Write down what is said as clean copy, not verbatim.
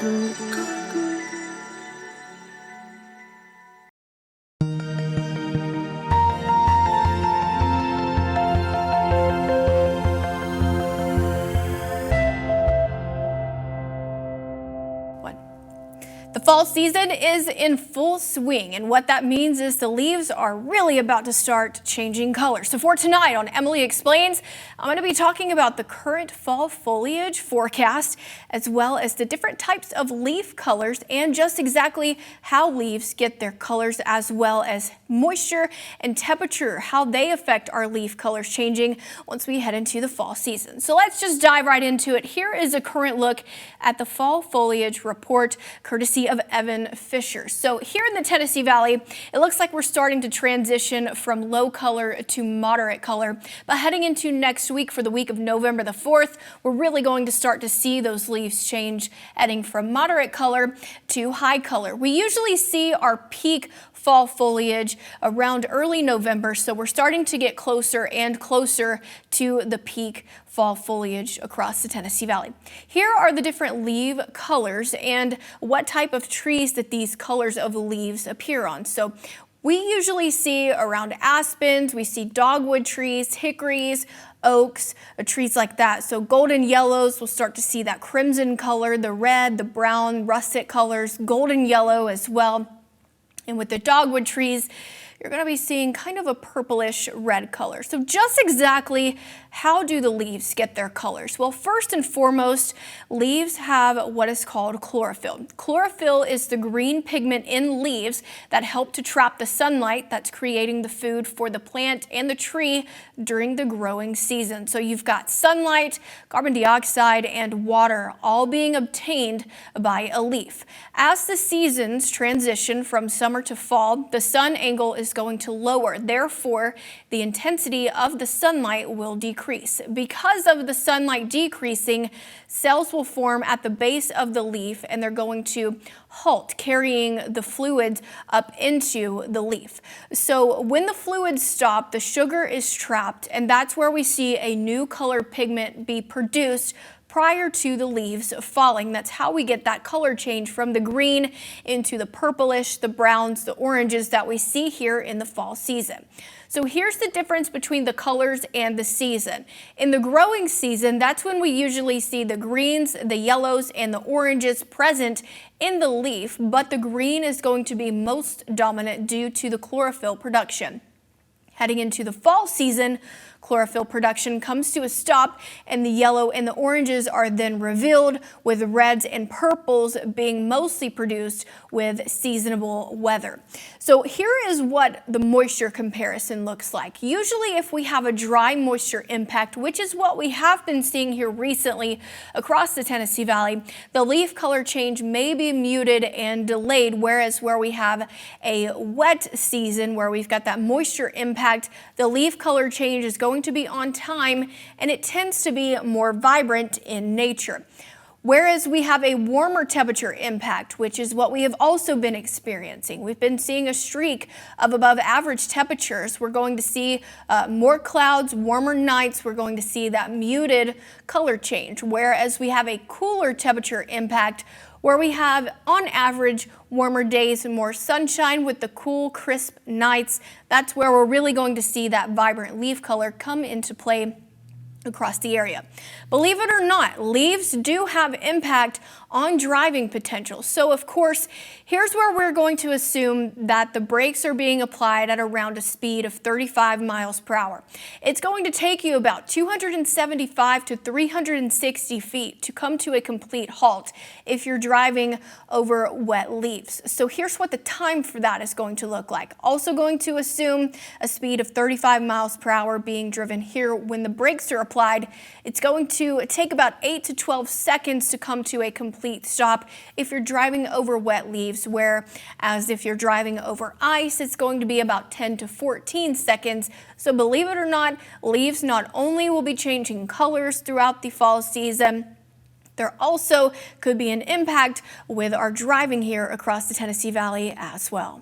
The fall season is in full swing, and what that means is the leaves are really about to start changing color. So for tonight on Emily Explains, I'm going to be talking about the current fall foliage forecast, as well as the different types of leaf colors and just exactly how leaves get their colors, as well as moisture and temperature, how they affect our leaf colors changing once we head into the fall season. So let's just dive right into it. Here is a current look at the fall foliage report, courtesy of Evan Fisher. So here in the Tennessee Valley, it looks like we're starting to transition from low color to moderate color. But heading into next week, for the week of November the 4th, we're really going to start to see those leaves change, heading from moderate color to high color. We usually see our peak fall foliage around early November, so we're starting to get closer and closer to the peak fall foliage across the Tennessee Valley. Here are the different leaf colors and what type of trees that these colors of leaves appear on. So we usually see around aspens, we see dogwood trees, hickories, oaks, trees like that. So golden yellows, we'll start to see that crimson color, the red, the brown, russet colors, golden yellow as well. And with the dogwood trees, you're going to be seeing kind of a purplish red color. So just exactly how do the leaves get their colors? Well, first and foremost, leaves have what is called chlorophyll. Chlorophyll is the green pigment in leaves that help to trap the sunlight that's creating the food for the plant and the tree during the growing season. So you've got sunlight, carbon dioxide, and water all being obtained by a leaf. As the seasons transition from summer to fall, the sun angle is going to lower. Therefore, the intensity of the sunlight will decrease. Because of the sunlight decreasing, cells will form at the base of the leaf, and they're going to halt, carrying the fluids up into the leaf. So when the fluids stop, the sugar is trapped, and that's where we see a new color pigment be produced prior to the leaves falling. That's how we get that color change from the green into the purplish, the browns, the oranges that we see here in the fall season. So here's the difference between the colors and the season. In the growing season, that's when we usually see the greens, the yellows, and the oranges present in the leaf, but the green is going to be most dominant due to the chlorophyll production. Heading into the fall season, chlorophyll production comes to a stop, and the yellow and the oranges are then revealed, with reds and purples being mostly produced with seasonable weather. So here is what the moisture comparison looks like. Usually if we have a dry moisture impact, which is what we have been seeing here recently across the Tennessee Valley, the leaf color change may be muted and delayed, whereas where we have a wet season where we've got that moisture impact, the leaf color change is going to be on time, and it tends to be more vibrant in nature. Whereas we have a warmer temperature impact, which is what we have also been experiencing. We've been seeing a streak of above average temperatures. We're going to see more clouds, warmer nights. We're going to see that muted color change. Whereas we have a cooler temperature impact, where we have, on average, warmer days and more sunshine with the cool, crisp nights. That's where we're really going to see that vibrant leaf color come into play across the area. Believe it or not, leaves do have impact on driving potential. So of course, here's where we're going to assume that the brakes are being applied at around a speed of 35 miles per hour. It's going to take you about 275 to 360 feet to come to a complete halt if you're driving over wet leaves. So here's what the time for that is going to look like. Also going to assume a speed of 35 miles per hour being driven here. When the brakes are applied, it's going to take about 8 to 12 seconds to come to a complete stop if you're driving over wet leaves, whereas if you're driving over ice, it's going to be about 10 to 14 seconds. So believe it or not, leaves not only will be changing colors throughout the fall season, there also could be an impact with our driving here across the Tennessee Valley as well.